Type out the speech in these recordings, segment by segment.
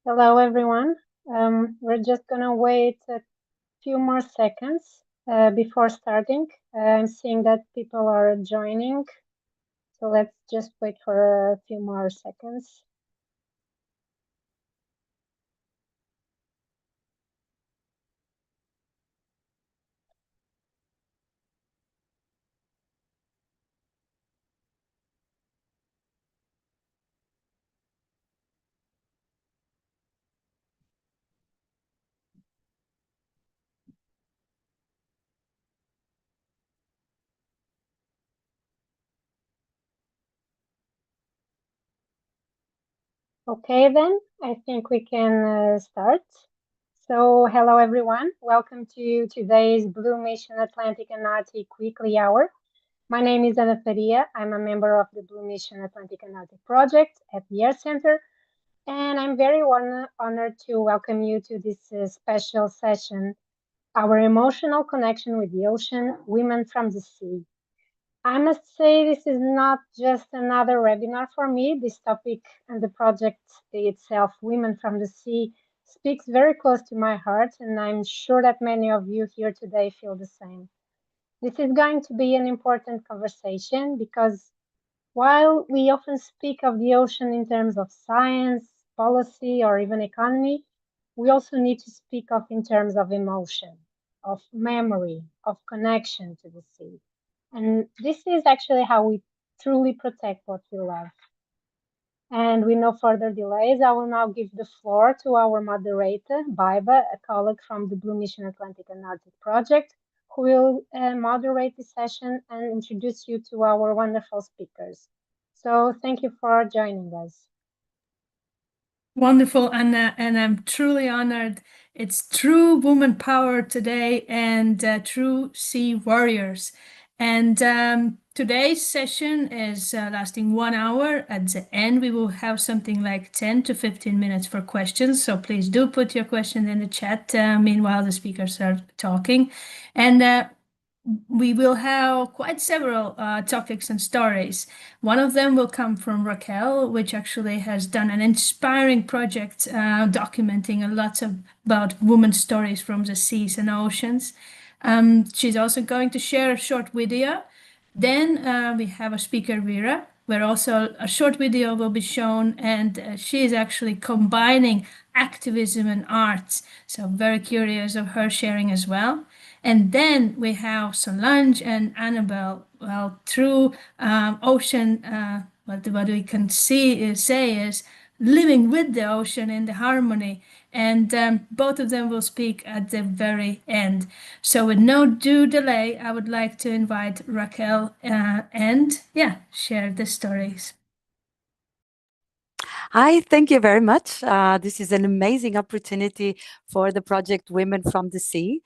Hello, everyone. We're just gonna wait a few more seconds before starting. I'm seeing that people are joining, so let's just wait for a few more seconds. Okay, then I think we can start. So, hello, everyone. Welcome to today's Blue Mission Atlantic and Arctic Weekly Hour. My name is Ana Faria. I'm a member of the Blue Mission Atlantic and Arctic Project at the Air Center. And I'm very honored to welcome you to this special session, Our Emotional Connection with the Ocean, Women from the Sea. I must say, this is not just another webinar for me. This topic and the project itself, Women from the Sea, speaks very close to my heart, and I'm sure that many of you here today feel the same. This is going to be an important conversation because while we often speak of the ocean in terms of science, policy, or even economy, we also need to speak of in terms of emotion, of memory, of connection to the sea. And this is actually how we truly protect what we love. And with no further delays, I will now give the floor to our moderator, Baiba, a colleague from the Blue Mission Atlantic and Arctic Project, who will moderate this session and introduce you to our wonderful speakers. So thank you for joining us. Wonderful, Anna, and I'm truly honored. It's true woman power today and true sea warriors. And today's session is lasting 1 hour. At the end, we will have something like 10 to 15 minutes for questions. So please do put your question in the chat meanwhile the speakers are talking. And we will have quite several topics and stories. One of them will come from Raquel, which actually has done an inspiring project documenting a lot about women's stories from the seas and oceans. She's also going to share a short video. Then we have a speaker, Vera, where also a short video will be shown, and she is actually combining activism and arts. So very curious of her sharing as well. And then we have Solange and Annabelle. Well, through ocean, what we can say is living with the ocean in the harmony. And both of them will speak at the very end. So with no due delay, I would like to invite Raquel and share the stories. Hi, thank you very much. This is an amazing opportunity for the project Women from the Sea.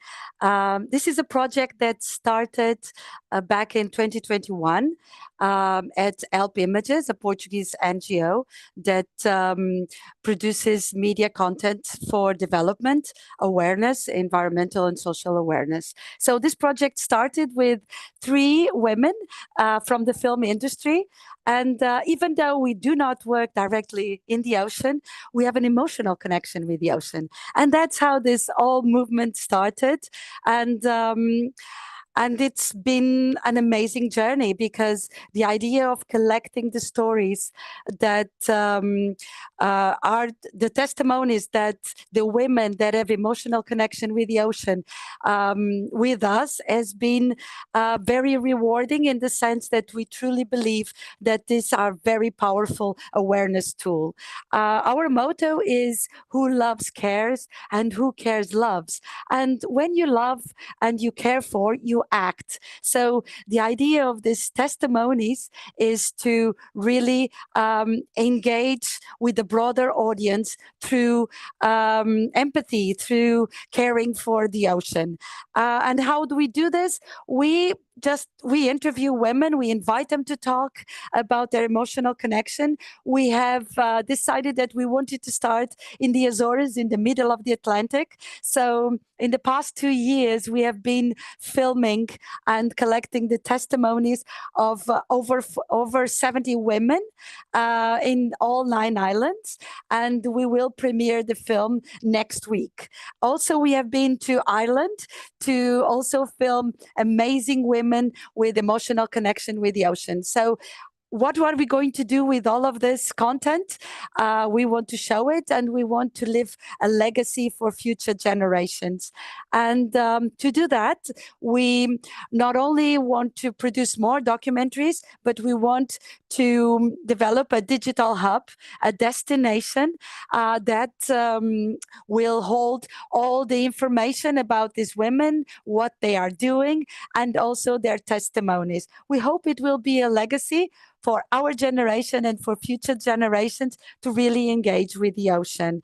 This is a project that started back in 2021 at Help Images, a Portuguese NGO that produces media content for development, awareness, environmental and social awareness. So this project started with 3 women from the film industry. And even though we do not work directly in the ocean, we have an emotional connection with the ocean. And that's how this whole movement started. And it's been an amazing journey because the idea of collecting the stories that are the testimonies that the women that have emotional connection with the ocean with us has been very rewarding in the sense that we truly believe that these are very powerful awareness tool. Our motto is who loves cares and who cares loves. And when you love and you care for, you act. So the idea of these testimonies is to really engage with the broader audience through empathy, through caring for the ocean. And how do we do this? We we interview women, we invite them to talk about their emotional connection. We have decided that we wanted to start in the Azores, in the middle of the Atlantic. So in the past 2 years, we have been filming and collecting the testimonies of over 70 women in all 9 islands. And we will premiere the film next week. Also, we have been to Ireland to also film amazing women with emotional connection with the ocean. So what are we going to do with all of this content? We want to show it, and we want to leave a legacy for future generations. And to do that, we not only want to produce more documentaries, but we want to develop a digital hub, a destination that will hold all the information about these women, what they are doing, and also their testimonies. We hope it will be a legacy for our generation and for future generations to really engage with the ocean.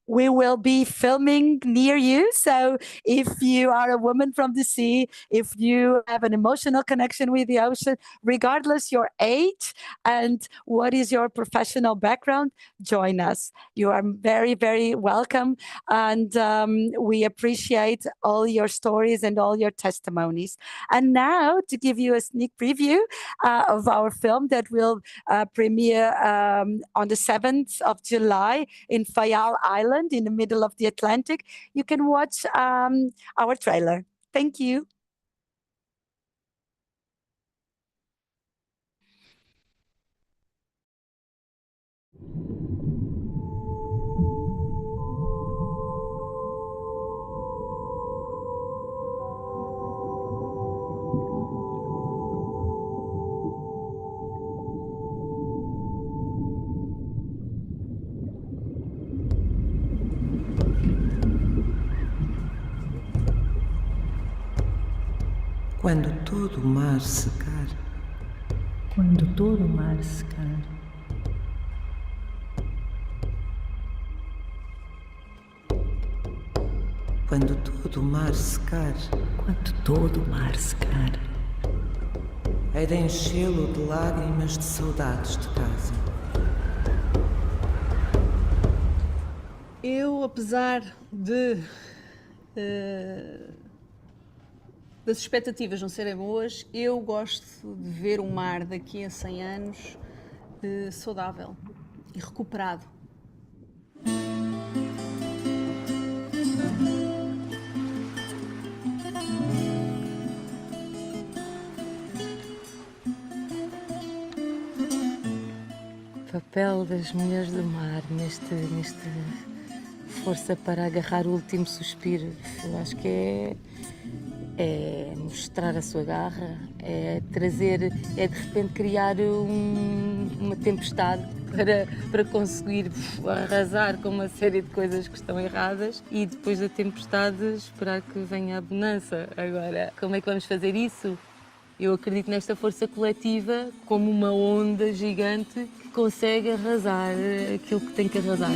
We will be filming near you. So if you are a woman from the sea, if you have an emotional connection with the ocean, regardless your age and what is your professional background, join us. You are very, very welcome. And we appreciate all your stories and all your testimonies. And now to give you a sneak preview of our film that will premiere on the 7th of July in Fayal Island in the middle of the Atlantic, you can watch our trailer. Thank you. Quando todo o mar secar, quando todo o mar secar, quando todo o mar secar, quando todo o mar secar, hei de enchê-lo de lágrimas de saudades de casa. Eu, apesar das expectativas não serem boas, eu gosto de ver o mar daqui a 100 anos saudável e recuperado. O papel das mulheres do mar neste força para agarrar o último suspiro, eu acho que é mostrar a sua garra, é de repente criar uma tempestade para conseguir arrasar com uma série de coisas que estão erradas e depois da tempestade esperar que venha a bonança. Agora, como é que vamos fazer isso? Eu acredito nesta força coletiva como uma onda gigante que consegue arrasar aquilo que tem que arrasar.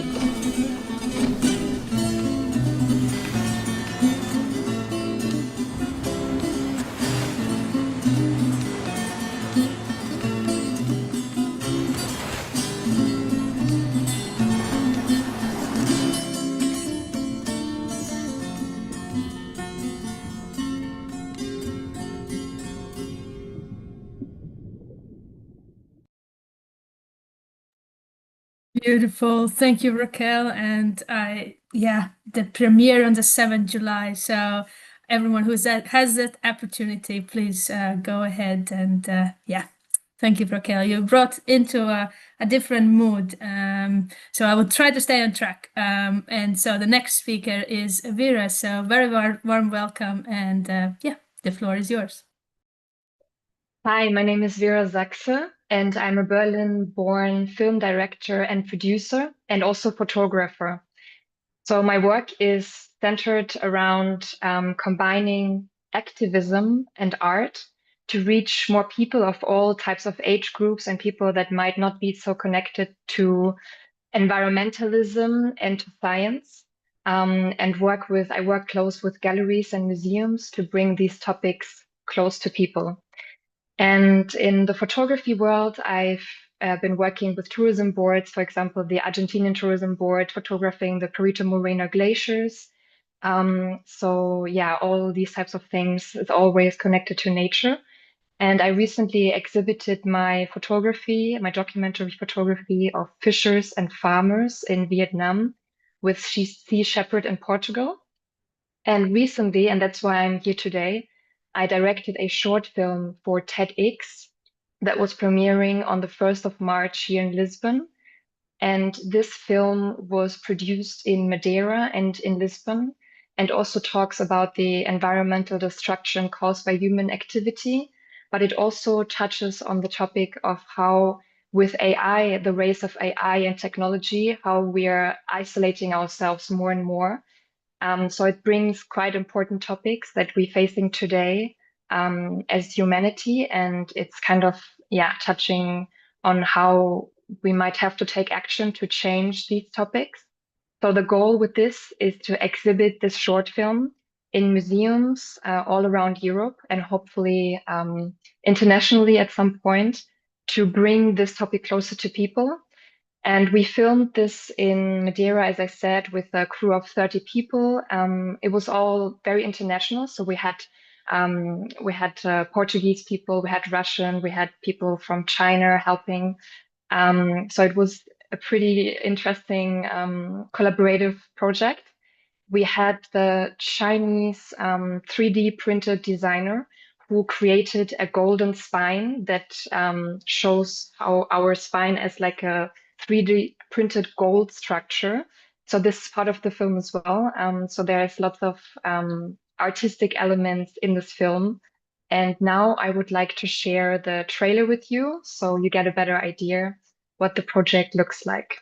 Beautiful. Thank you, Raquel. And the premiere on the 7th July. So everyone who has that opportunity, please go ahead and thank you, Raquel. You brought into a different mood. So I will try to stay on track. And so the next speaker is Vera. So very warm welcome. And the floor is yours. Hi, my name is Vera Sachse, and I'm a Berlin-born film director and producer, and also photographer. So my work is centered around combining activism and art to reach more people of all types of age groups and people that might not be so connected to environmentalism and to science. And I work close with galleries and museums to bring these topics close to people. And in the photography world, I've been working with tourism boards, for example, the Argentinian tourism board, photographing the Perito Moreno glaciers. So yeah, all these types of things is always connected to nature. And I recently exhibited my photography, my documentary photography of fishers and farmers in Vietnam with Sea Shepherd in Portugal. And recently, and that's why I'm here today, I directed a short film for TEDx that was premiering on the 1st of March here in Lisbon. And this film was produced in Madeira and in Lisbon, and also talks about the environmental destruction caused by human activity. But it also touches on the topic of how, with AI, the race of AI and technology, how we're isolating ourselves more and more. So it brings quite important topics that we're facing today as humanity, and it's kind of touching on how we might have to take action to change these topics. So the goal with this is to exhibit this short film in museums all around Europe and hopefully internationally at some point to bring this topic closer to people. And we filmed this in Madeira, as I said, with a crew of 30 people. It was all very international. So we had Portuguese people, we had Russian, we had people from China helping. So it was a pretty interesting collaborative project. We had the Chinese 3D printed designer who created a golden spine that shows how our spine as like a 3D printed gold structure. So this is part of the film as well. So there's lots of artistic elements in this film. And now I would like to share the trailer with you so you get a better idea what the project looks like.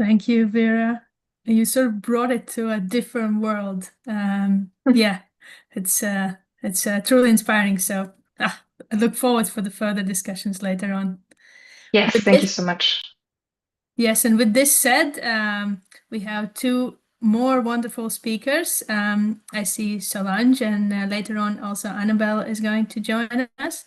Thank you, Vera. You sort of brought it to a different world. Yeah, it's truly inspiring. So I look forward for the further discussions later on. Yes, thank you so much. Yes, and with this said, we have two more wonderful speakers. I see Solange, and later on also Annabelle is going to join us.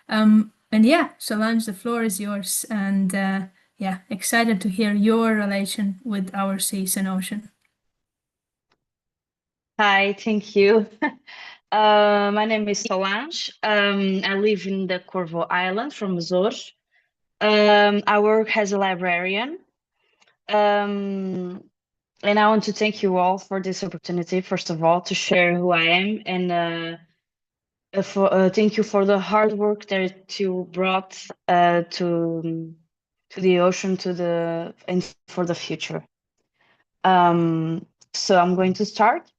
And yeah, Solange, the floor is yours. And yeah, excited to hear your relation with our seas and ocean. Hi, thank you. My name is Solange. I live in the Corvo Island from Azores. I work as a librarian. And I want to thank you all for this opportunity, first of all, to share who I am, and thank you for the hard work that you brought to the ocean, and for the future. So I'm going to start.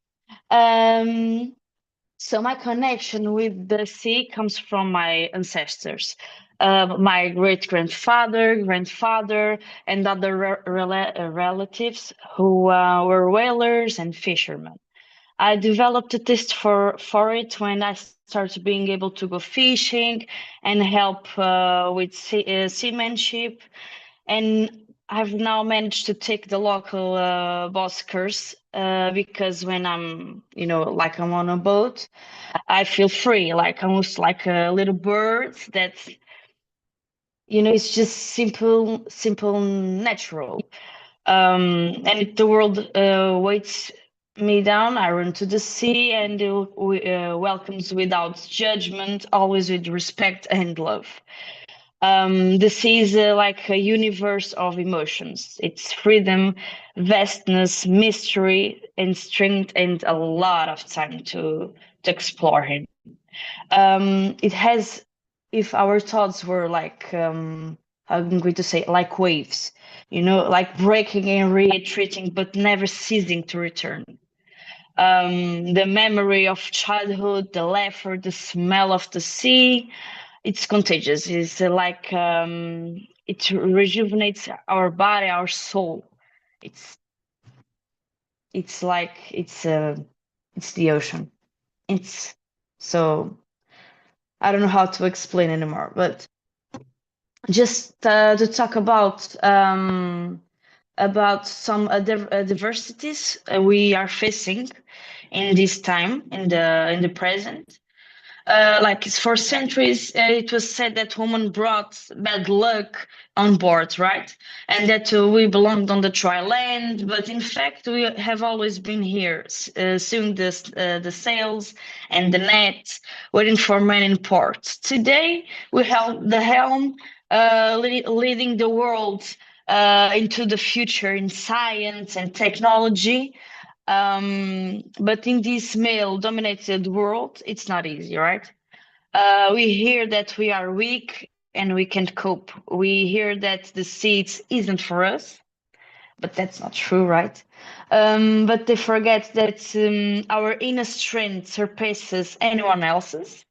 So my connection with the sea comes from my ancestors. My great-grandfather, grandfather, and other relatives who were whalers and fishermen. I developed a taste for it when I started being able to go fishing and help with seamanship. And I've now managed to take the local buskers because when I'm, like I'm on a boat, I feel free, like almost like a little bird that's it's just simple, natural. And if the world weights me down, I run to the sea, and it welcomes without judgment, always with respect and love. The sea is like a universe of emotions. It's freedom, vastness, mystery, and strength, and a lot of time to explore it. It has, if our thoughts were like, I'm going to say, like waves, like breaking and retreating, but never ceasing to return. The memory of childhood, the laughter, the smell of the sea, it's contagious. It's like it rejuvenates our body, our soul. It's like it's the ocean. It's so I don't know how to explain anymore, but just to talk about some diversities we are facing in this time in the present. Like for centuries, it was said that women brought bad luck on board, right? And that we belonged on the dry land. But in fact, we have always been here, sewing the sails and the nets, waiting for men in port. Today, we held the helm, leading the world into the future in science and technology. But in this male-dominated world, it's not easy, right? We hear that we are weak and we can't cope. We hear that the seat isn't for us, but that's not true, right? But they forget that our inner strength surpasses anyone else's.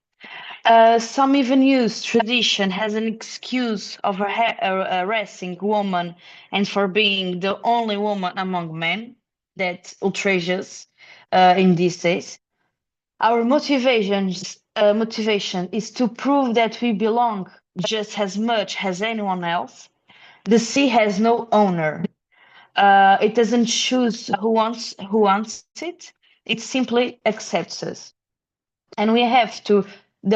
Some even use tradition as an excuse of harassing woman and for being the only woman among men. That outrageous in these days. Our motivation is to prove that we belong just as much as anyone else. The sea has no owner. It doesn't choose who wants it. It simply accepts us, and we have the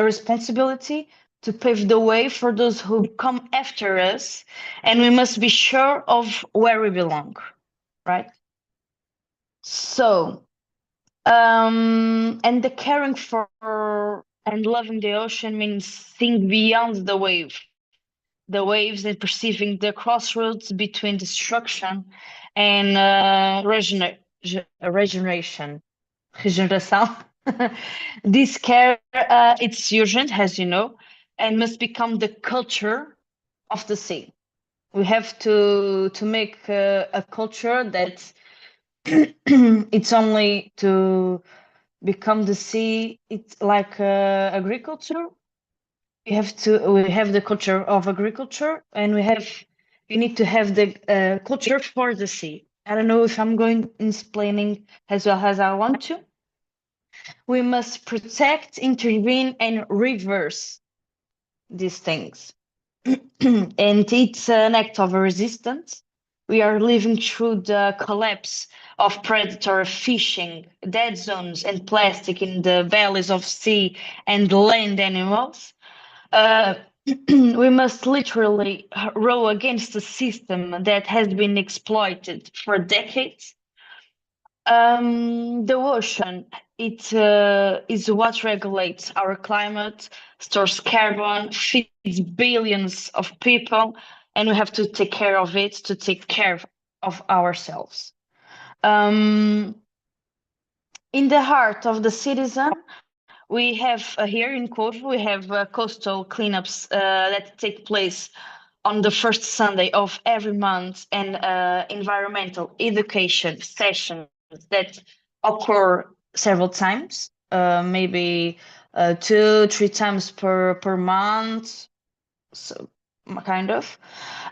responsibility to pave the way for those who come after us, and we must be sure of where we belong, right? So, and the caring for and loving the ocean means seeing beyond the waves and perceiving the crossroads between destruction and regeneration. Regeneração. This care, it's urgent, as you know, and must become the culture of the sea. We have to make a culture that it's only to become the sea. It's like agriculture. We have the culture of agriculture, and we need to have the culture for the sea. I don't know if I'm going explaining as well as I want to. We must protect, intervene, and reverse these things. And it's an act of resistance. We are living through the collapse of predatory fishing, dead zones, and plastic in the valleys of sea and land animals. We must literally row against a system that has been exploited for decades. The ocean, it is what regulates our climate, stores carbon, feeds billions of people, and we have to take care of it to take care of ourselves. In the heart of the citizen, we have here in Kosovo, we have coastal cleanups that take place on the first Sunday of every month, and environmental education sessions that occur several times, maybe 2-3 times per month, so kind of.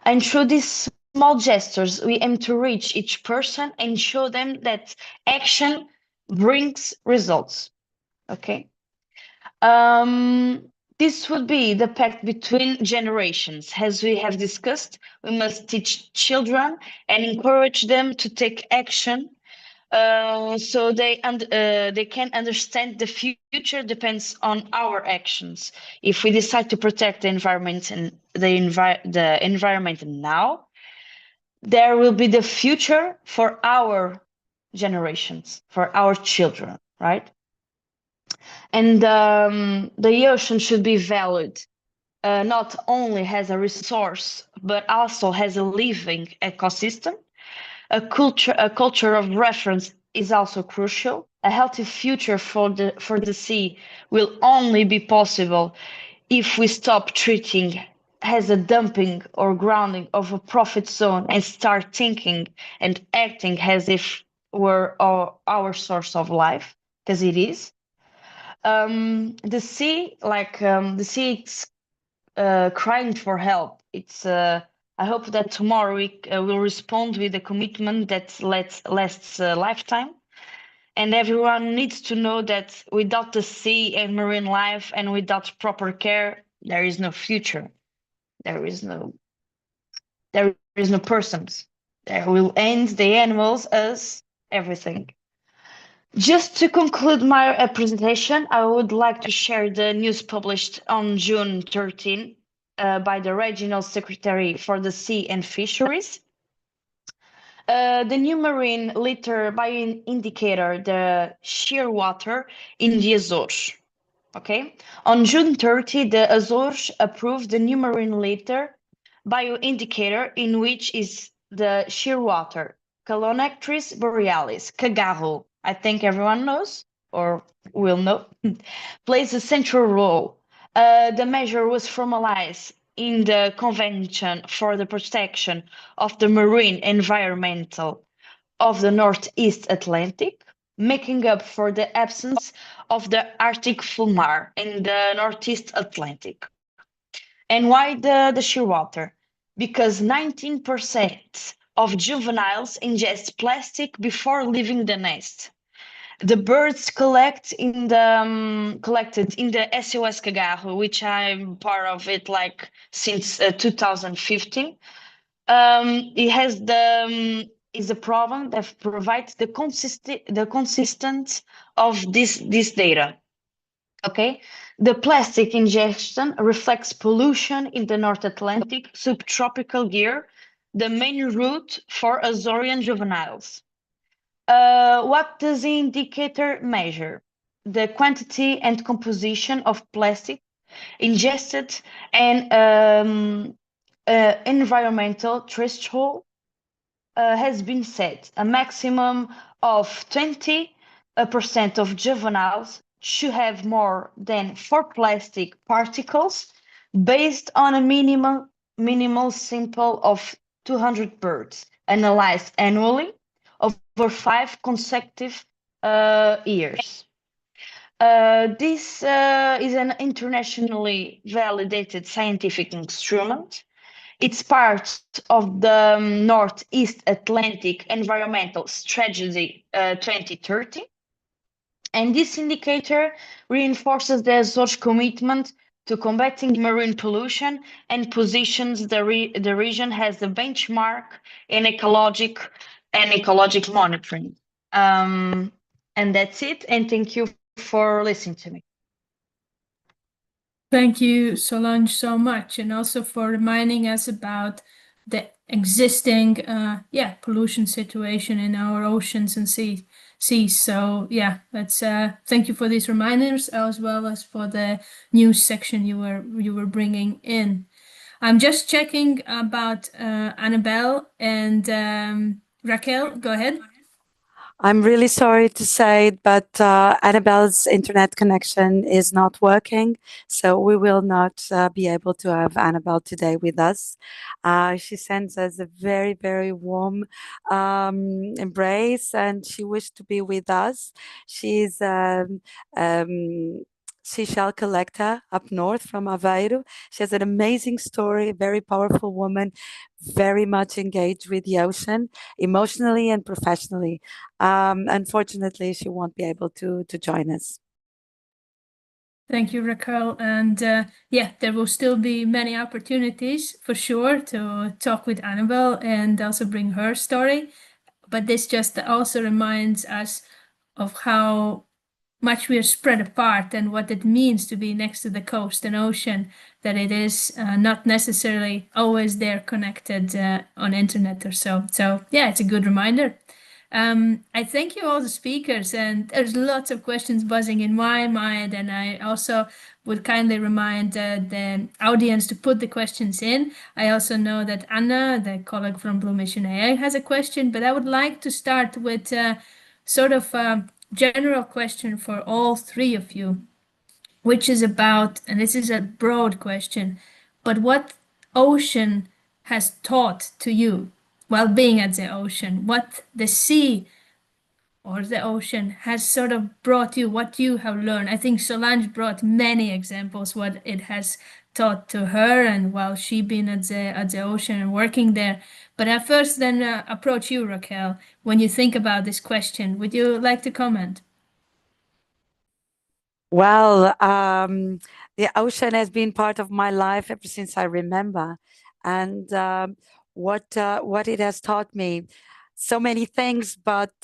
And through these small gestures, we aim to reach each person and show them that action brings results. Okay. This would be the pact between generations. As we have discussed, we must teach children and encourage them to take action so they can understand the future depends on our actions. If we decide to protect the environment and the environment now, there will be the future for our generations, for our children, right? And the ocean should be valued not only as a resource, but also as a living ecosystem. A culture of reference is also crucial. A healthy future for the sea will only be possible if we stop treating as a dumping or grounding of a profit zone and start thinking and acting as if were our source of life, because it is. The sea, the sea, it's crying for help. It's. I hope that tomorrow we will respond with a commitment that lasts a lifetime. And everyone needs to know that without the sea and marine life and without proper care, there is no future. There is no persons. There will end the animals as everything. Just to conclude my presentation, I would like to share the news published on June 13 by the Regional Secretary for the Sea and Fisheries. The new marine litter bioindicator, the shearwater in the Azores. Okay, on June 30, the Azores approved the new marine litter bioindicator, in which is the shearwater, Calonectris borealis, cagarro, I think everyone knows or will know, plays a central role. The measure was formalized in the Convention for the Protection of the Marine Environmental of the Northeast Atlantic, making up for the absence of the Arctic fulmar in the Northeast Atlantic. And why the shearwater? Because 19% of juveniles ingest plastic before leaving the nest. The birds collected in the SOS Cagarro, which I'm part of it since 2015. It has is a program that provides the consistent of this data. Okay, the plastic ingestion reflects pollution in the North Atlantic subtropical gear, the main route for Azorean juveniles. What does the indicator measure? The quantity and composition of plastic ingested and environmental threshold has been set. A maximum of 20% of juveniles should have more than 4 plastic particles based on a minimal sample of 200 birds analyzed annually over 5 consecutive years. This is an internationally validated scientific instrument. It's part of the Northeast Atlantic Environmental Strategy 2030. And this indicator reinforces the Azores commitment to combating marine pollution and positions the region as a benchmark in ecologic monitoring. And that's it. And thank you for listening to me. Thank you, Solange, so much, and also for reminding us about the existing pollution situation in our oceans and seas. So yeah, that's thank you for these reminders as well as for the news section you were bringing in. I'm just checking about Annabelle and Raquel. Go ahead. I'm really sorry to say, but Annabelle's internet connection is not working, so we will not be able to have Annabelle today with us. She sends us a very, very warm embrace, and she wished to be with us. She's seashell collector up north from Aveiro. She has an amazing story, a very powerful woman, very much engaged with the ocean, emotionally and professionally. Unfortunately, she won't be able to join us. Thank you, Raquel. And there will still be many opportunities for sure to talk with Annabelle and also bring her story. but this just also reminds us of how much we are spread apart and what it means to be next to the coast and ocean, that it is not necessarily always there connected on internet or so. So yeah, it's a good reminder. I thank you all the speakers, and there's lots of questions buzzing in my mind, and I also would kindly remind the audience to put the questions in. I also know that Anna, the colleague from Blue Mission AA, has a question, but I would like to start with sort of a general question for all three of you, which is about, and this is a broad question, but what ocean has taught to you while being at the ocean, what the sea or the ocean has sort of brought you, what you have learned. I think Solange brought many examples what it has taught to her and while she been at the ocean and working there. But I first then approach you, Raquel. When you think about this question, would you like to comment? Well, the ocean has been part of my life ever since I remember, and what it has taught me, so many things, but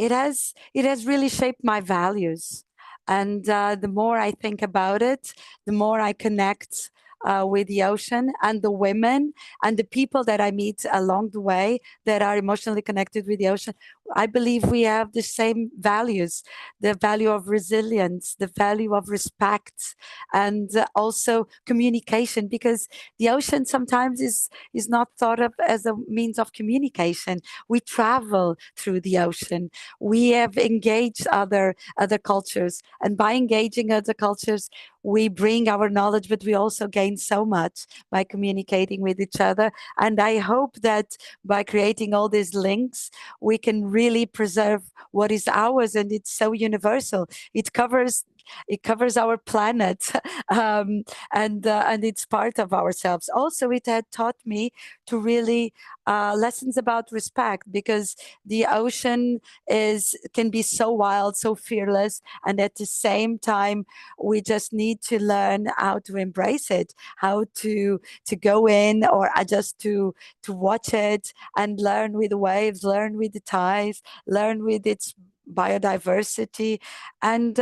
it has really shaped my values. And the more I think about it, the more I connect with the ocean and the women and the people that I meet along the way that are emotionally connected with the ocean. I believe we have the same values, the value of resilience, the value of respect, and also communication, because the ocean sometimes is not thought of as a means of communication. We travel through the ocean. We have engaged other cultures, and by engaging other cultures, we bring our knowledge, but we also gain so much by communicating with each other. And I hope that by creating all these links, we can really preserve what is ours, and it's so universal. It covers our planet, and it's part of ourselves. Also, it had taught me to really lessons about respect, because the ocean can be so wild, so fearless, and at the same time, we just need to learn how to embrace it, how to go in, or just to watch it and learn with the waves, learn with the tides, learn with its biodiversity. And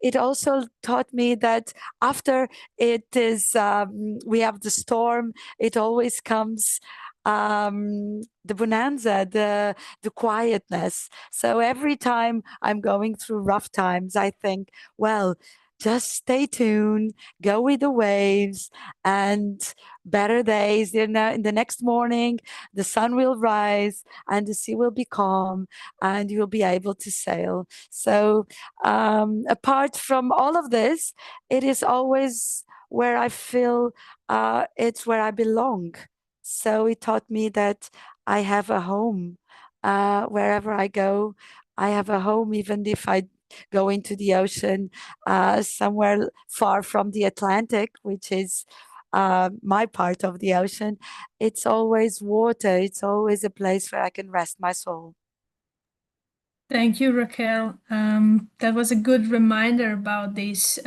it also taught me that after we have the storm, it always comes the bonanza, the quietness. So every time I'm going through rough times, I think, well, just stay tuned, go with the waves, and better days. In the next morning, the sun will rise and the sea will be calm, and you'll be able to sail. So apart from all of this, it is always where I feel it's where I belong. So it taught me that I have a home. Wherever I go, I have a home, even if I go into the ocean somewhere far from the Atlantic, which is my part of the ocean. It's always water. It's always a place where I can rest my soul. Thank you, Raquel. That was a good reminder about these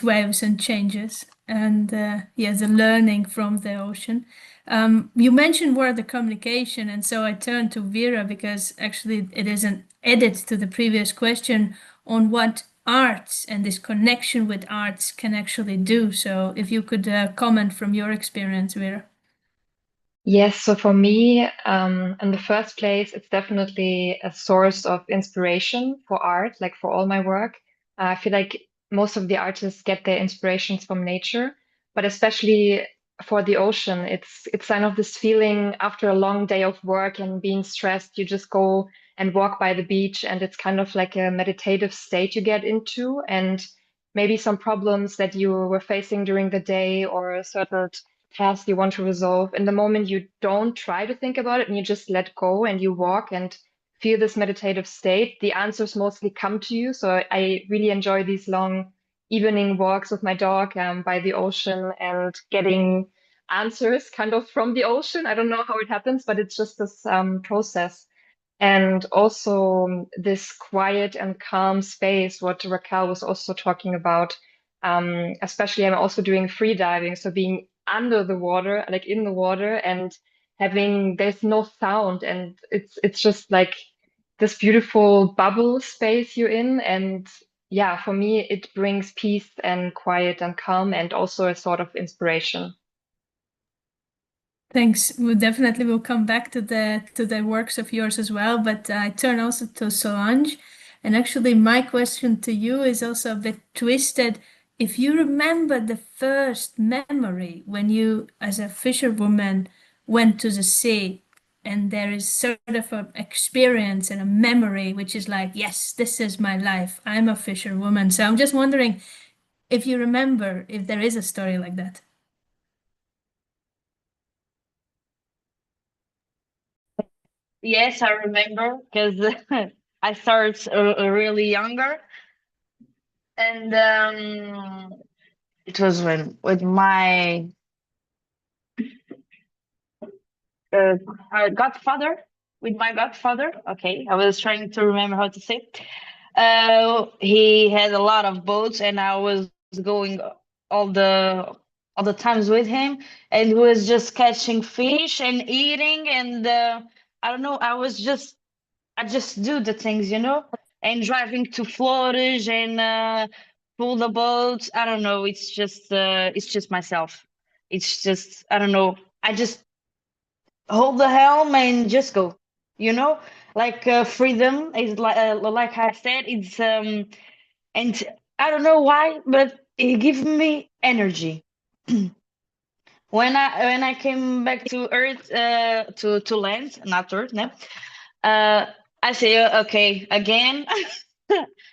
waves and changes, and the learning from the ocean. You mentioned word the communication, and so I turned to Vera because actually it is an edit to the previous question on what arts and this connection with arts can actually do. So if you could comment from your experience, Vera. Yes, so for me, in the first place, it's definitely a source of inspiration for art, like for all my work. I feel like most of the artists get their inspirations from nature, but especially for the ocean, it's kind of this feeling after a long day of work and being stressed, you just go and walk by the beach, and it's kind of like a meditative state you get into, and maybe some problems that you were facing during the day or a certain task you want to resolve. In the moment, you don't try to think about it and you just let go and you walk and feel this meditative state. The answers mostly come to you. So I really enjoy these long evening walks with my dog by the ocean and getting answers kind of from the ocean. I don't know how it happens, but it's just this process. And also this quiet and calm space, what Raquel was also talking about. Especially I'm also doing free diving, so being under the water, like in the water, and there's no sound, and it's just like this beautiful bubble space you're in. And yeah, for me, it brings peace and quiet and calm, and also a sort of inspiration. Thanks. We definitely will come back to the works of yours as well. But I turn also to Solange, and actually my question to you is also a bit twisted. If you remember the first memory when you, as a fisherwoman, went to the sea, and there is sort of an experience and a memory which is like, yes, this is my life. I'm a fisherwoman. So I'm just wondering if you remember if there is a story like that. Yes, I remember because I started really younger, and it was when with my uh, godfather, with my godfather. Okay, I was trying to remember how to say. He had a lot of boats, and I was going all the all the times with him, and he was just catching fish and eating, and I don't know. I just do the things, and driving to Flores and pull the boats. I don't know. It's just myself. It's just I don't know. I just hold the helm and just go. You know, like freedom is like I said. It's and I don't know why, but it gives me energy. When I came back to Earth, to land, not Earth, no. Uh, I say, okay, again,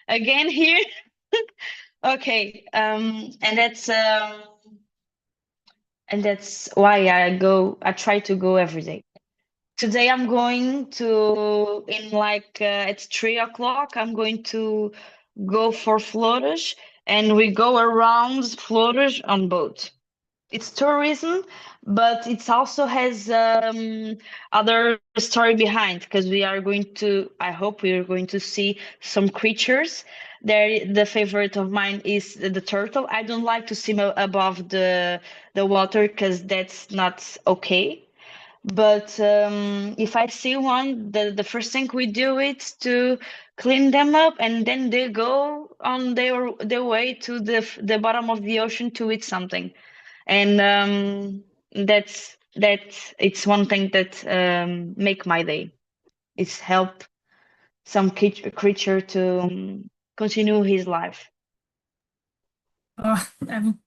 again here. Okay, and that's why I try to go every day. Today I'm going to in like it's 3 o'clock. I'm going to go for Flores, and we go around Flores on boat. It's tourism, but it also has other story behind because we are going to. I hope we are going to see some creatures. There, the favorite of mine is the turtle. I don't like to swim above the water because that's not okay. But if I see one, the first thing we do is to clean them up, and then they go on their way to the bottom of the ocean to eat something. And that's it's one thing that make my day. It's help some creature to continue his life. Oh,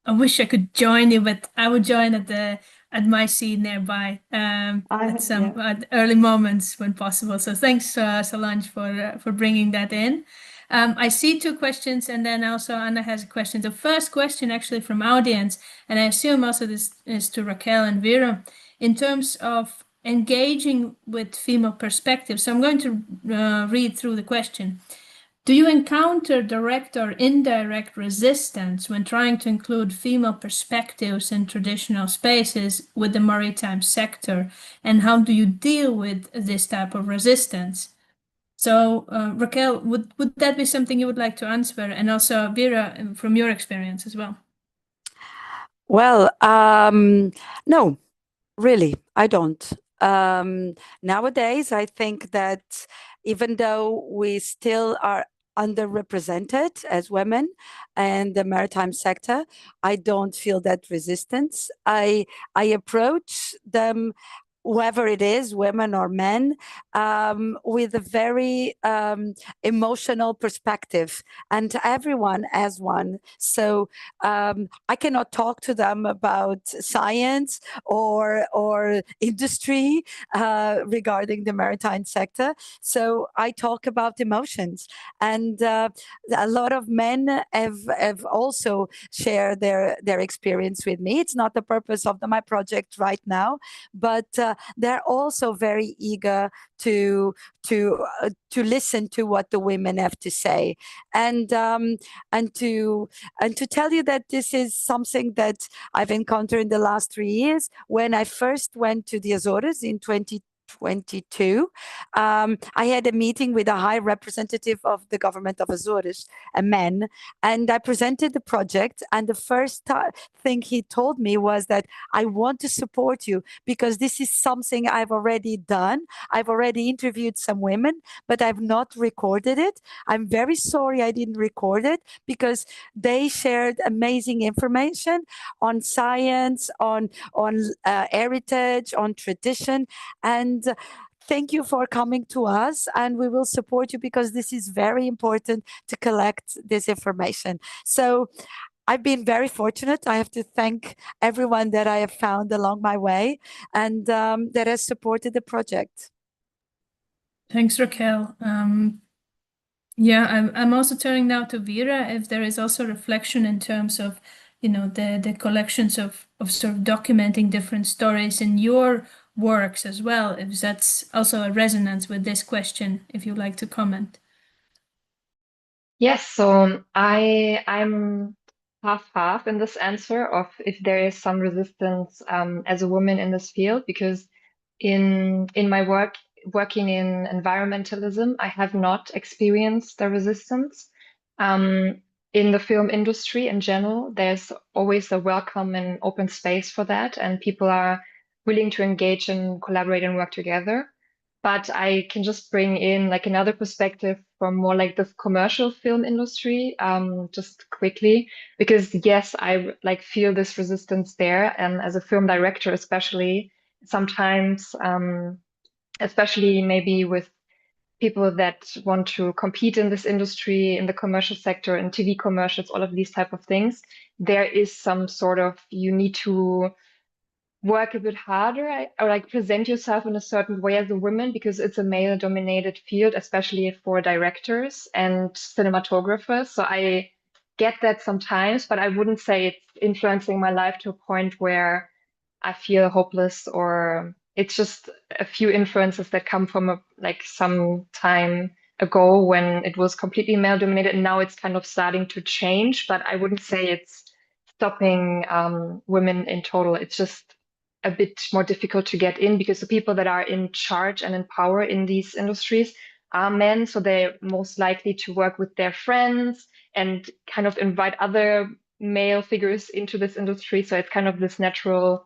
I wish I could join you, but I would join at my sea nearby at some at early moments when possible. So thanks, Solange, for bringing that in. I see two questions, and then also Anna has a question. The first question actually from audience, and I assume also this is to Raquel and Vera, in terms of engaging with female perspectives. So I'm going to read through the question. Do you encounter direct or indirect resistance when trying to include female perspectives in traditional spaces with the maritime sector? And how do you deal with this type of resistance? So, Raquel, would that be something you would like to answer? And also, Vera, from your experience as well. Well, no, really, I don't. Nowadays, I think that even though we still are underrepresented as women and the maritime sector, I don't feel that resistance. I approach them, whoever it is, women or men, with a very emotional perspective, and everyone has one. So I cannot talk to them about science or industry regarding the maritime sector. So I talk about emotions, and a lot of men have also shared their experience with me. It's not the purpose of my project right now, but they're also very eager to listen to what the women have to say, and to tell you that this is something that I've encountered in the last 3 years. When I first went to the Azores in 22, I had a meeting with a high representative of the government of Azores, a man, and I presented the project. And the first thing he told me was that I want to support you because this is something I've already done. I've already interviewed some women, but I've not recorded it. I'm very sorry I didn't record it because they shared amazing information on science, on heritage, on tradition. And thank you for coming to us, and we will support you because this is very important to collect this information. So I've been very fortunate. I have to thank everyone that I have found along my way and that has supported the project. Thanks, Raquel. Yeah, I'm also turning now to Vera, if there is also reflection in terms of, the collections of sort of documenting different stories in your works as well, if that's also a resonance with this question, if you'd like to comment. Yes, so I'm half in this answer of if there is some resistance as a woman in this field, because in my working in environmentalism, I have not experienced the resistance. In the film industry in general, there's always a welcome and open space for that, and people are willing to engage and collaborate and work together. But I can just bring in like another perspective from more like the commercial film industry, just quickly, because yes, I like feel this resistance there, and as a film director, especially sometimes, especially maybe with people that want to compete in this industry, in the commercial sector, in TV commercials, all of these type of things, there is some sort of, you need to work a bit harder or like present yourself in a certain way as a woman because it's a male dominated field, especially for directors and cinematographers. So I get that sometimes, but I wouldn't say it's influencing my life to a point where I feel hopeless, or it's just a few influences that come from like some time ago when it was completely male dominated, and now it's kind of starting to change, but I wouldn't say it's stopping women in total. It's just a bit more difficult to get in because the people that are in charge and in power in these industries are men, so they're most likely to work with their friends and kind of invite other male figures into this industry. So it's kind of this natural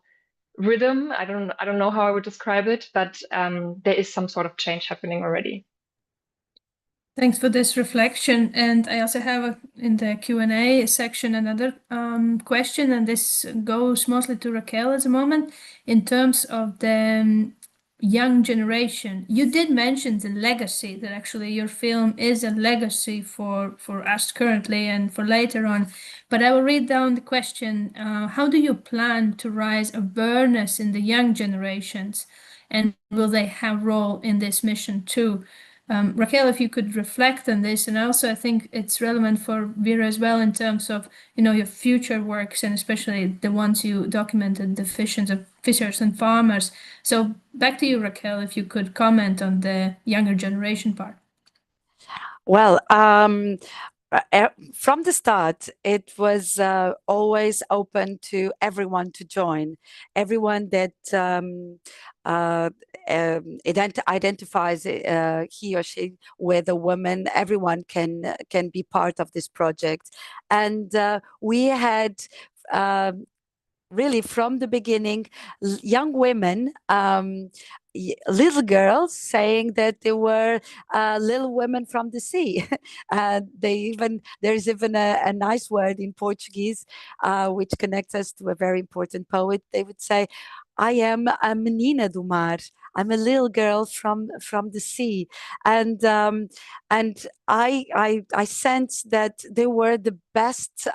rhythm. I don't know how I would describe it, but there is some sort of change happening already. Thanks for this reflection. And I also have in the Q&A section another question, and this goes mostly to Raquel at the moment in terms of the young generation. You did mention the legacy, that actually your film is a legacy for us currently and for later on. But I will read down the question. How do you plan to raise awareness in the young generations? And will they have a role in this mission too? Raquel, if you could reflect on this, and also I think it's relevant for Vera as well in terms of your future works and especially the ones you documented, the fishers and farmers. So back to you, Raquel, if you could comment on the younger generation part. Well, from the start, it was always open to everyone to join. Everyone that identifies he or she with a woman, everyone can be part of this project. And we had really from the beginning, young women, little girls saying that they were little women from the sea. There's even a nice word in Portuguese which connects us to a very important poet. They would say, I am a menina do mar. I'm a little girl from the sea, and I sense that they were the best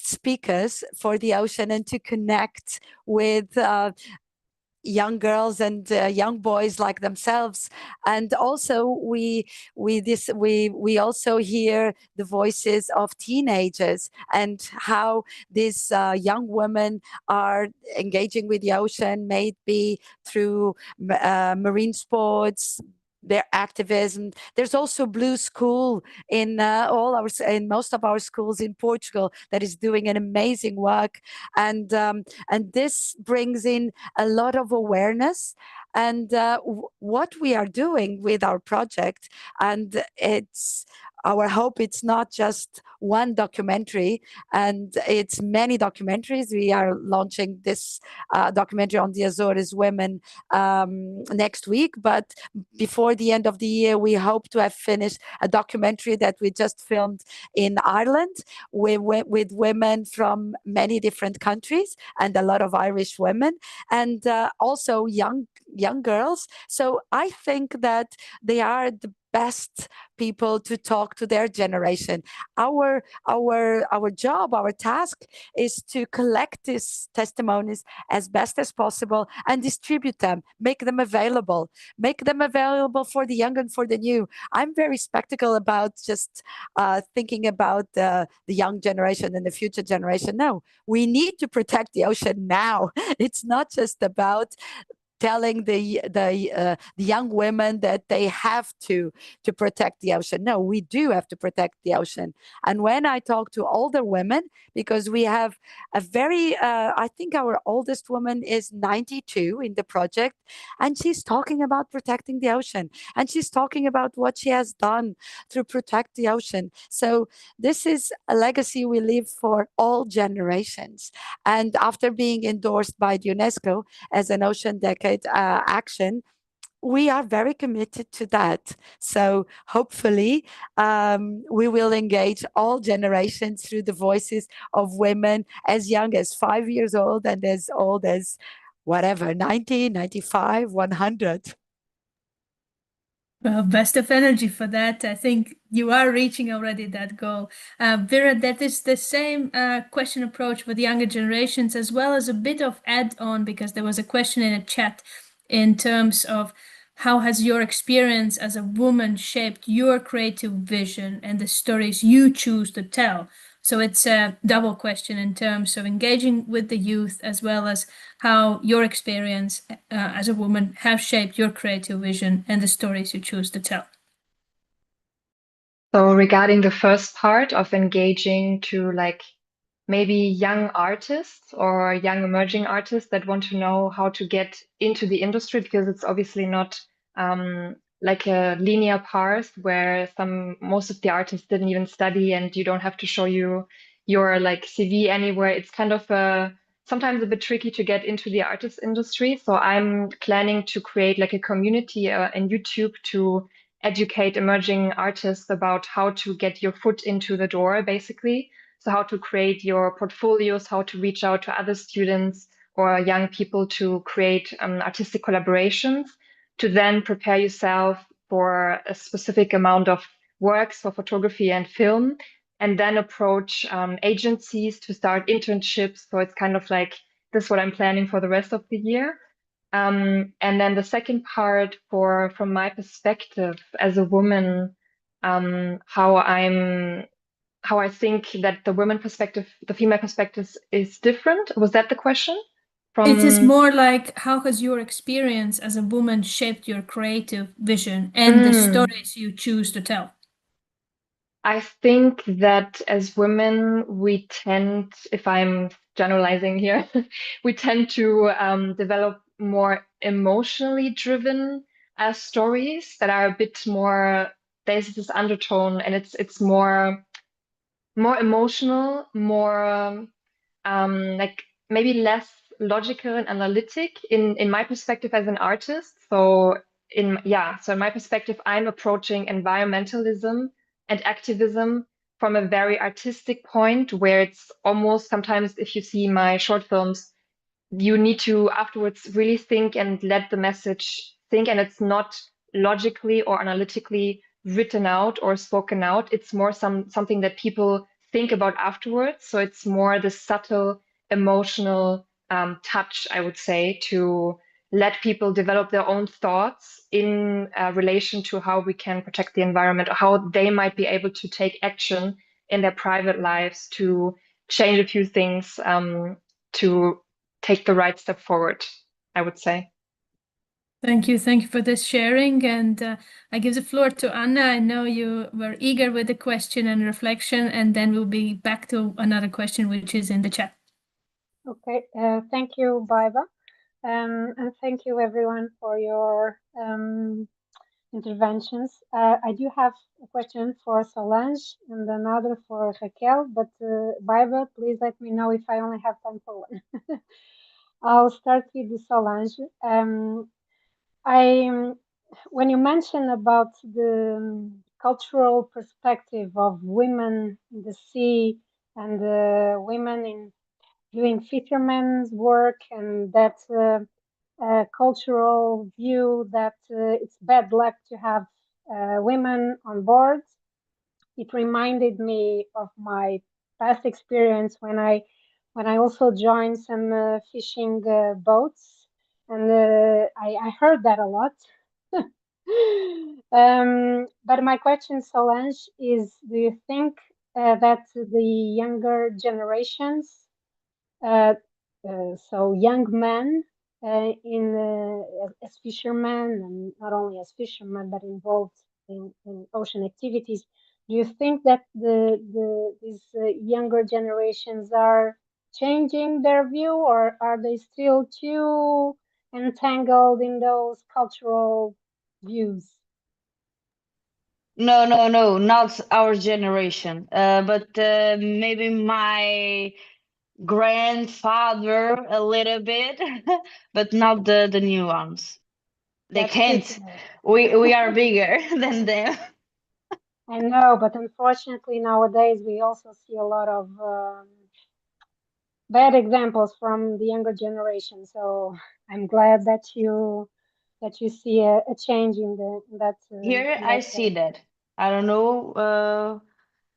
speakers for the ocean and to connect with young girls and young boys like themselves. And also we also hear the voices of teenagers and how these young women are engaging with the ocean, maybe through marine sports, their activism. There's also Blue School in in most of our schools in Portugal that is doing an amazing work, and this brings in a lot of awareness. And what we are doing with our project, and it's our hope, it's not just one documentary, and it's many documentaries. We are launching this documentary on the Azores women next week, but before the end of the year, we hope to have finished a documentary that we just filmed in Ireland with women from many different countries and a lot of Irish women, and also young girls. So I think that they are the best people to talk to their generation. Our job, our task is to collect these testimonies as best as possible and distribute them, make them available for the young and for the new. I'm very skeptical about just thinking about the young generation and the future generation. No, we need to protect the ocean now. It's not just about telling the young women that they have to protect the ocean. No, we do have to protect the ocean. And when I talk to older women, because we have a very, I think our oldest woman is 92 in the project, and she's talking about protecting the ocean, and she's talking about what she has done to protect the ocean. So this is a legacy we leave for all generations. And after being endorsed by UNESCO as an Ocean Decade action, we are very committed to that. So hopefully we will engage all generations through the voices of women as young as 5 years old and as old as whatever, 90, 95, 100. Well, best of energy for that. I think you are reaching already that goal. Vera, that is the same question approach with younger generations, as well as a bit of add-on, because there was a question in a chat in terms of how has your experience as a woman shaped your creative vision and the stories you choose to tell? So it's a double question in terms of engaging with the youth, as well as how your experience as a woman have shaped your creative vision and the stories you choose to tell. So regarding the first part of engaging to like maybe young artists or young emerging artists that want to know how to get into the industry, because it's obviously not like a linear path where most of the artists didn't even study and you don't have to show your like CV anywhere. It's kind of sometimes a bit tricky to get into the artist industry. So I'm planning to create like a community in YouTube to educate emerging artists about how to get your foot into the door, basically. So how to create your portfolios, how to reach out to other students or young people to create artistic collaborations, to then prepare yourself for a specific amount of works for photography and film, and then approach agencies to start internships. So it's kind of like this is what I'm planning for the rest of the year. And then the second part from my perspective as a woman, how I think that the women perspective, the female perspective is different. Was that the question? It is more like, how has your experience as a woman shaped your creative vision and the stories you choose to tell? I think that as women, we tend, if I'm generalizing here, we tend to develop more emotionally driven stories that are a bit more, there's this undertone, and it's more emotional, more like maybe less logical and analytic in my perspective as an artist. So in my perspective, I'm approaching environmentalism and activism from a very artistic point, where it's almost sometimes, if you see my short films, you need to afterwards really think and let the message think, and it's not logically or analytically written out or spoken out. It's more something that people think about afterwards. So it's more the subtle emotional touch, I would say, to let people develop their own thoughts in relation to how we can protect the environment, or how they might be able to take action in their private lives to change a few things, to take the right step forward, I would say. Thank you for this sharing, and I give the floor to Anna. I know you were eager with the question and reflection, and then we'll be back to another question which is in the chat. Okay, thank you, Baiba, and thank you everyone for your interventions. I do have a question for Solange and another for Raquel, but Baiba, please let me know if I only have time for one. I'll start with the Solange. When you mention about the cultural perspective of women in the sea and women in doing fishermen's work and that cultural view that it's bad luck to have women on board, it reminded me of my past experience when I also joined some fishing boats, and I heard that a lot. But my question, Solange, is: do you think that the younger generations, uh, so young men as fishermen, and not only as fishermen, but involved in ocean activities, do you think that these younger generations are changing their view, or are they still too entangled in those cultural views? No, no, no, not our generation. But maybe my grandfather a little bit, but not the new ones. They That's good to can't. know. We are bigger than them. I know, but unfortunately nowadays we also see a lot of bad examples from the younger generation. So I'm glad that you see a change in the Here in I that see sense. that. I don't know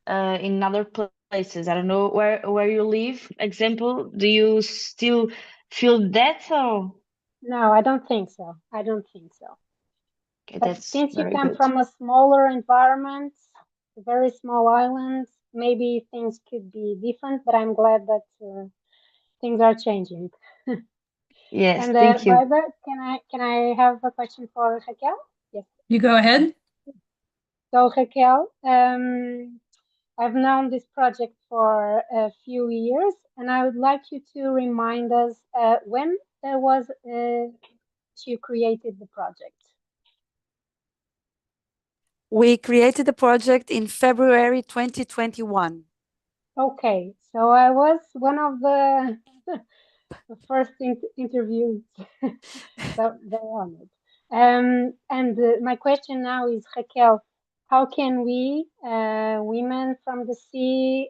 in other places. I don't know where you live. Example, do you still feel that? Or No, I don't think so. I don't think so. okay, But that's since you very come good. from a smaller environment, a very small island, maybe things could be different. But I'm glad that things are changing. Yes, And thank you. Barbara, can I have a question for Raquel? Yes. You go ahead. So Raquel, I've known this project for a few years, and I would like you to remind us when there was you created the project. We created the project in February 2021. Okay, so I was one of the first interviews, so very honored. And my question now is, Raquel, how can we, women from the sea,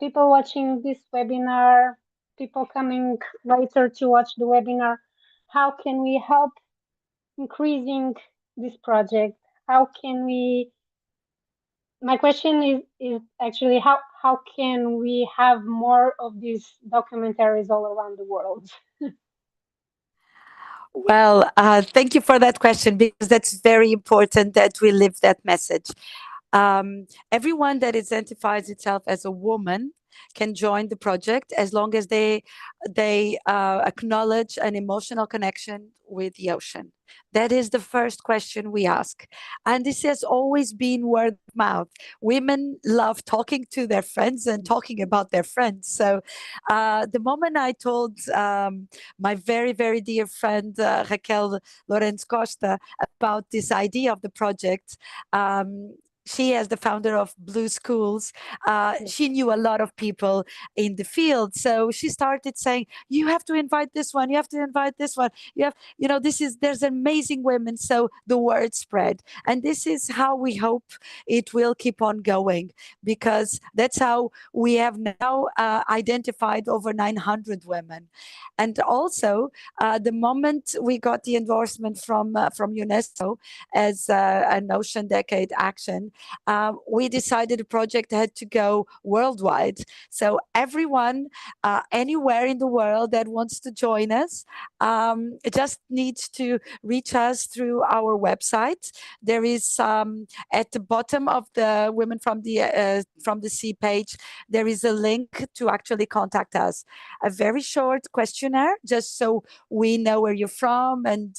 people watching this webinar, people coming later to watch the webinar, how can we help increasing this project? How can we, my question is actually how can we have more of these documentaries all around the world? Well, thank you for that question, because that's very important that we live that message. Everyone that identifies itself as a woman can join the project as long as they acknowledge an emotional connection with the ocean. That is the first question we ask, and this has always been word of mouth. Women love talking to their friends and talking about their friends. So the moment I told my very dear friend Raquel Lorenz Costa about this idea of the project, she, as the founder of Blue Schools, she knew a lot of people in the field. So she started saying, "You have to invite this one. You have to invite this one. You have, there's amazing women." So the word spread, and this is how we hope it will keep on going, because that's how we have now identified over 900 women. And also, the moment we got the endorsement from UNESCO as an Ocean Decade Action, we decided the project had to go worldwide. So everyone, anywhere in the world that wants to join us, just needs to reach us through our website. There is at the bottom of the Women from the Sea page, there is a link to actually contact us. A very short questionnaire, just so we know where you're from and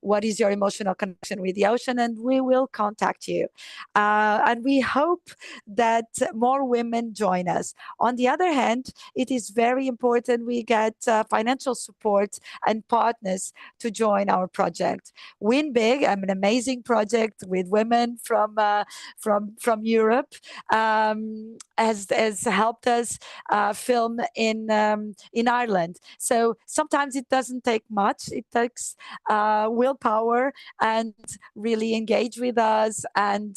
what is your emotional connection with the ocean, and we will contact you. And we hope that more women join us. On the other hand, it is very important we get financial support and partners to join our project. Win Big, an amazing project with women from Europe, has helped us film in Ireland. So sometimes it doesn't take much. It takes willpower and really engage with us and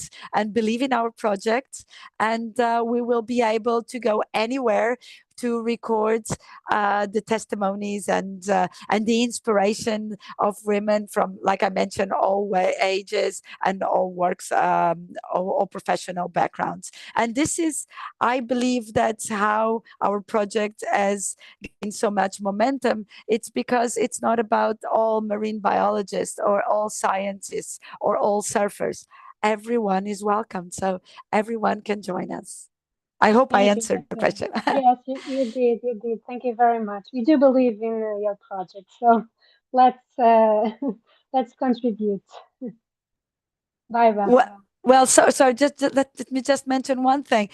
believe in our project. And we will be able to go anywhere to record the testimonies and the inspiration of women from, like I mentioned, all ages and all works, all professional backgrounds. And this is, I believe, that's how our project has gained so much momentum. It's because it's not about all marine biologists or all scientists or all surfers. Everyone is welcome, so everyone can join us. I hope I answered the question. Yes, you did. You did. Thank you very much. We do believe in your project, so let's let's contribute. Bye bye. Well, so just let me just mention one thing.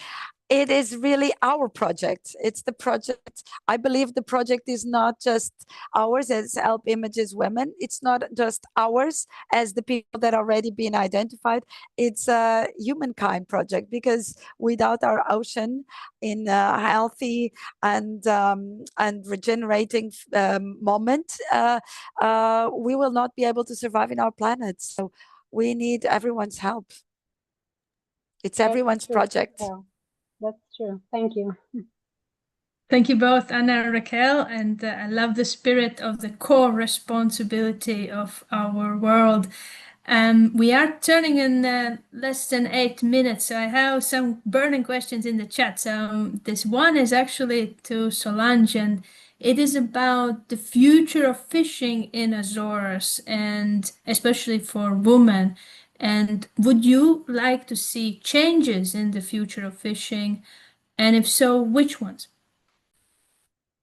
It is really our project. It's the project. I believe the project is not just ours as Help Images Women. It's not just ours as the people that already been identified. It's a humankind project, because without our ocean in a healthy and regenerating moment, we will not be able to survive in our planet. So we need everyone's help. It's everyone's project. Yeah. That's true. Thank you. Thank you both, Anna and Raquel. And I love the spirit of the core responsibility of our world. We are turning in less than 8 minutes, so I have some burning questions in the chat. So this one is actually to Solange, and it is about the future of fishing in Azores, and especially for women. And would you like to see changes in the future of fishing? And if so, which ones?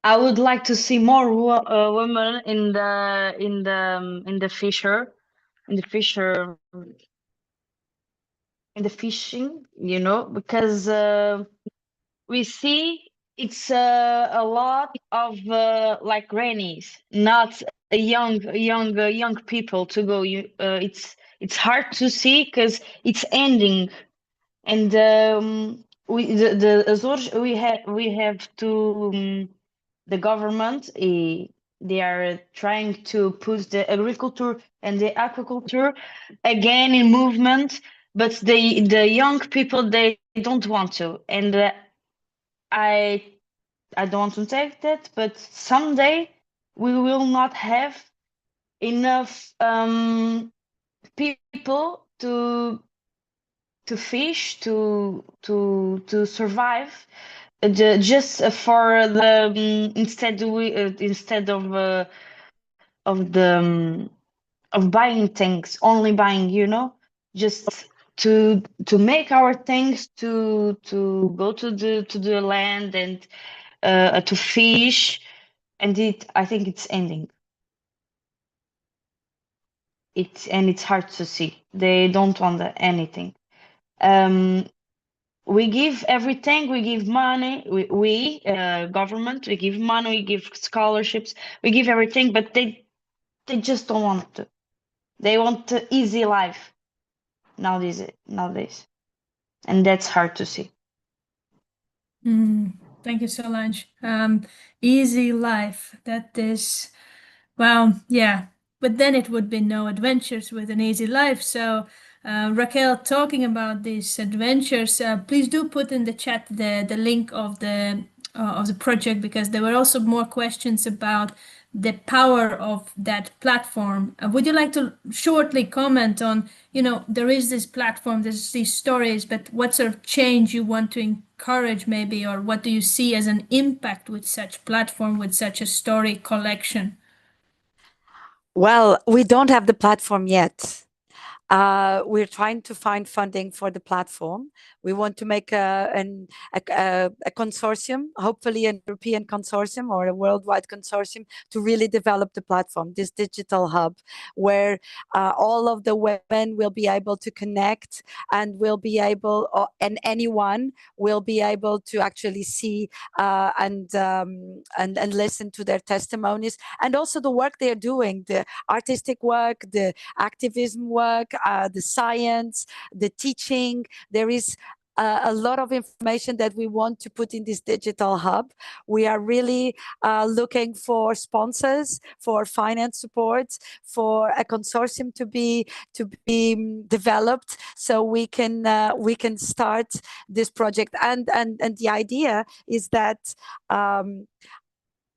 I would like to see more women in the fishing, because we see it's a lot of like grannies, not young people to go. It's hard to see because it's ending, and the Azores, we have to the government. They are trying to put the agriculture and the aquaculture again in movement, but the young people, they don't want to, and I don't want to take that, but someday we will not have enough people to fish, to survive, just for the instead of buying things, only buying, just to make our things, to go to the land and to fish, and I think it's ending. It's hard to see. They don't want anything. We give everything. We give money. We government. We give money. We give scholarships. We give everything, but they just don't want to. They want the easy life nowadays, and that's hard to see. Thank you, Solange. Easy life. That is, well, yeah. But then it would be no adventures with an easy life. So, Raquel, talking about these adventures, please do put in the chat the link of the project, because there were also more questions about the power of that platform. Would you like to shortly comment on, there is this platform, there's these stories, but what sort of change you want to encourage maybe, or what do you see as an impact with such platform, with such a story collection? Well, we don't have the platform yet. We're trying to find funding for the platform. We want to make a consortium, hopefully an European consortium or a worldwide consortium, to really develop the platform, this digital hub, where all of the women will be able to connect and will be able, and anyone will be able to actually see and listen to their testimonies, and also the work they're doing, the artistic work, the activism work, the science, the teaching. There is a lot of information that we want to put in this digital hub. We are really looking for sponsors, for finance support, for a consortium to be developed, so we can start this project. And the idea is that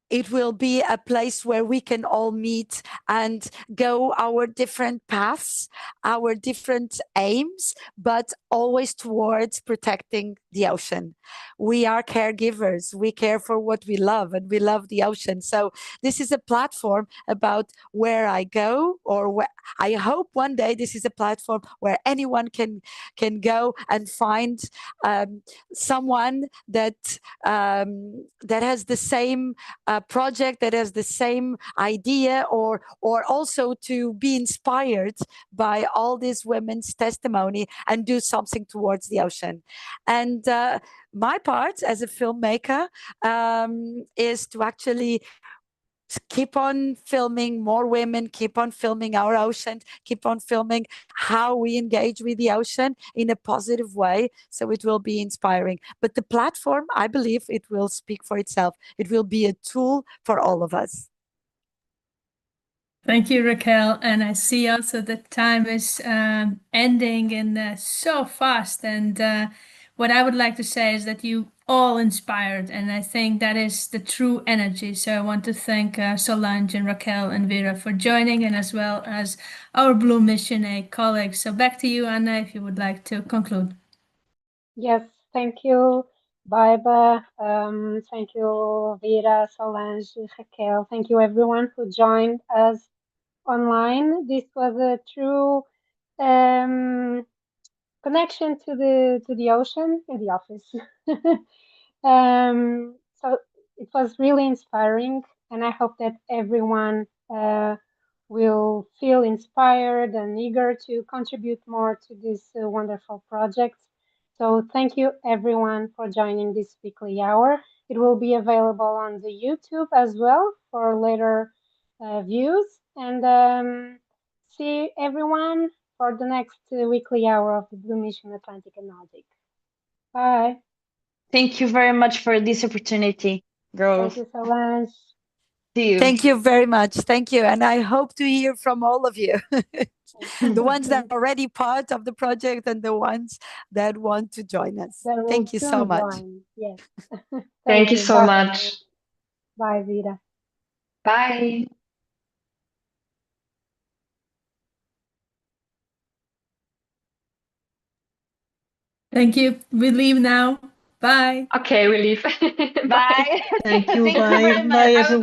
it will be a place where we can all meet and go our different paths, our different aims, but always towards protecting the ocean. We are caregivers. We care for what we love, and we love the ocean. So this is a platform about where I go, or where I hope one day this is a platform where anyone can go and find someone that has the same project, that has the same idea, or also to be inspired by all these women's testimony and do something towards the ocean. And my part as a filmmaker is to actually keep on filming more women, keep on filming our ocean, keep on filming how we engage with the ocean in a positive way, so it will be inspiring. But the platform, I believe it will speak for itself. It will be a tool for all of us. Thank you, Raquel. And I see also that time is ending, and so fast. And what I would like to say is that you all inspired, and I think that is the true energy. So I want to thank Solange and Raquel and Vera for joining, and as well as our Blue Mission A colleagues. So back to you, Anna, if you would like to conclude. Yes, thank you, Baiba. Thank you, Vera, Solange, Raquel. Thank you, everyone who joined us online. This was a true connection to the ocean in the office. So it was really inspiring, and I hope that everyone will feel inspired and eager to contribute more to this wonderful project. So thank you everyone for joining this weekly hour. It will be available on the YouTube as well for later views. And see everyone for the next weekly hour of the Blue Mission Atlantic and Nordic. Bye. Thank you very much for this opportunity, girls. Thank you, Solange. See you. Thank you very much. Thank you. And I hope to hear from all of you. The ones that are already part of the project and the ones that want to join us. Thank you so much. Join. Yes. Thank you so much. Bye, Vida. Bye. Thank you. We leave now. Bye. Okay, we leave. Bye. Thank you. Thank you Bye. very much. Bye, I was everyone.